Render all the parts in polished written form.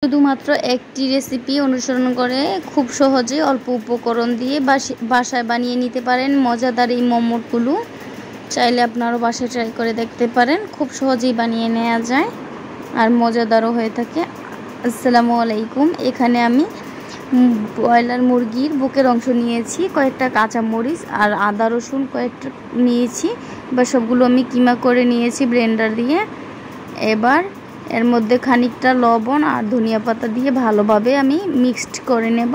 শুধুমাত্র একটি রেসিপি অনুসরণ করে খুব সহজে অল্প উপকরণ দিয়ে বাসায় বানিয়ে নিতে পারেন মজাদার এই মোমোগুলো। চাইলে আপনারাও বাসায় ট্রাই করে দেখতে পারেন, খুব সহজেই বানিয়ে নেওয়া যায় আর মজাদারও হয়ে থাকে। আসসালামু আলাইকুম। এখানে আমি ব্রয়লার মুরগির বুকের অংশ নিয়েছি, কয়েকটা কাঁচামরিচ আর আদা রসুন কয়েকটা নিয়েছি। এবার সবগুলো আমি কিমা করে নিয়েছি ব্লেন্ডার দিয়ে। এবার এর মধ্যে খানিকটা লবণ আর ধনিয়া পাতা দিয়ে ভালোভাবে আমি মিক্সড করে নেব।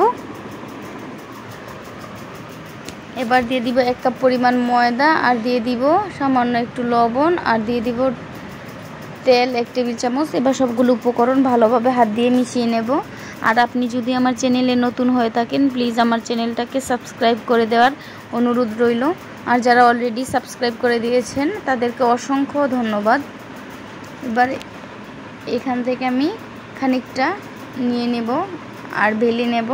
এবার দিয়ে দিব 1 কাপ পরিমাণ ময়দা আর দিয়ে দিব সামান্য একটু লবণ আর দিয়ে দিব তেল 1 টেবিল চামচ। এবার সবগুলো উপকরণ ভালোভাবে হাত দিয়ে মিশিয়ে নেব। আর আপনি যদি আমার চ্যানেলে নতুন হয়ে থাকেন প্লিজ আমার চ্যানেলটাকে সাবস্ক্রাইব করে দেওয়ার অনুরোধ রইল। আর যারা অলরেডি সাবস্ক্রাইব করে দিয়েছেন তাদেরকে অসংখ্য ধন্যবাদ। এবার এখান থেকে আমি খানিকটা নিয়ে নেব আর বেলে নেব।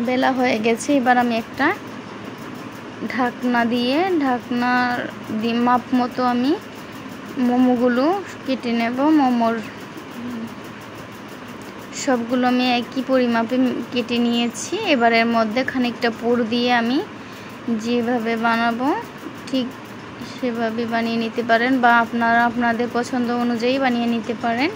বেলা হয়ে গেছে। এবার আমি একটা ঢাকনা দিয়ে ঢাকনার মাপ মতো আমি মোমোগুলো কেটে নেব। মোমোর সবগুলো আমি একই পরিমাপে কেটে নিয়েছি। এবার এর মধ্যে খানিকটা পুর দিয়ে আমি যেভাবে বানাবো ঠিক সেভাবে বানিয়ে নিতে পারেন বা আপনারা আপনাদের পছন্দ অনুযায়ী বানিয়ে নিতে পারেন।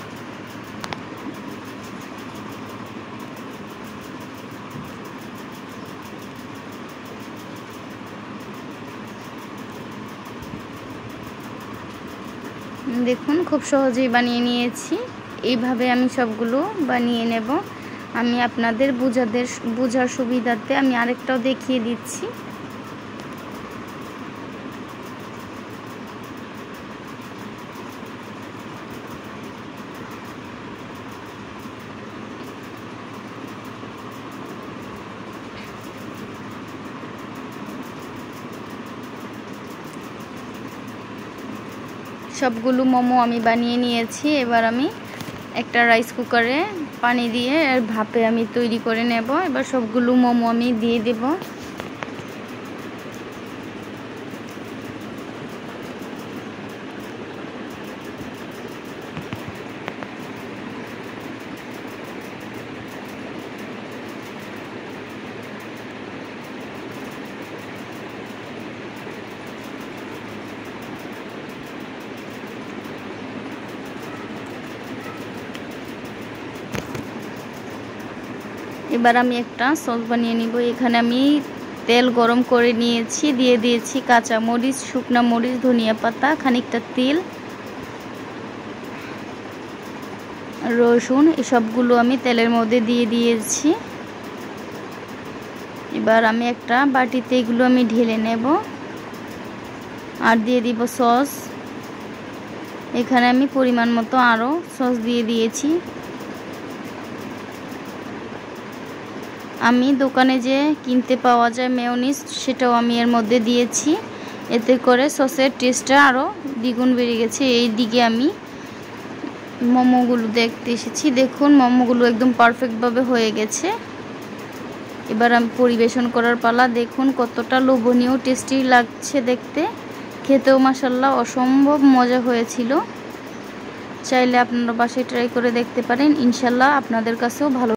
দেখুন খুব সহজেই বানিয়ে নিয়েছি। এইভাবে আমি সবগুলো বানিয়ে নেব। আমি আপনাদের বোঝার সুবিধার্থে আমি আরেকটাও দেখিয়ে দিচ্ছি। সবগুলো মোমো আমি বানিয়ে নিয়েছি। এবার আমি একটা রাইস কুকারে পানি দিয়ে ভাপে আমি তৈরি করে নেব। এবার সবগুলো মোমো আমি দিয়ে দেব। এবার আমি একটা সস বানিয়ে নিব। এখানে আমি তেল গরম করে নিয়েছি, দিয়ে দিয়েছি কাঁচা মরিচ, শুকনা মরিচ, ধনিয়া পাতা, খানিকটা তেল, রসুন, এসবগুলো আমি তেলের মধ্যে দিয়ে দিয়েছি। এবার আমি একটা বাটিতে এগুলো আমি ঢেলে নেব আর দিয়ে দিব সস। এখানে আমি পরিমাণ মতো আরও সস দিয়ে দিয়েছি। আমি দোকানে যে কিনতে পাওয়া যায় মেয়োনিজ সেটাও আমি এর মধ্যে দিয়েছি। এতে করে সসের টেস্টটা আরও দ্বিগুণ বেড়ে গেছে। এই দিকে আমি মোমোগুলো দেখতে এসেছি। দেখুন মোমোগুলো একদম পারফেক্টভাবে হয়ে গেছে। এবার আমি পরিবেশন করার পালা। দেখুন কতটা লোভনীয় টেস্টি লাগছে দেখতে, খেতেও মাশাআল্লাহ অসম্ভব মজা হয়েছিল। চাইলে আপনারা বাসায় ট্রাই করে দেখতে পারেন, ইনশাআল্লাহ আপনাদের কাছেও ভালো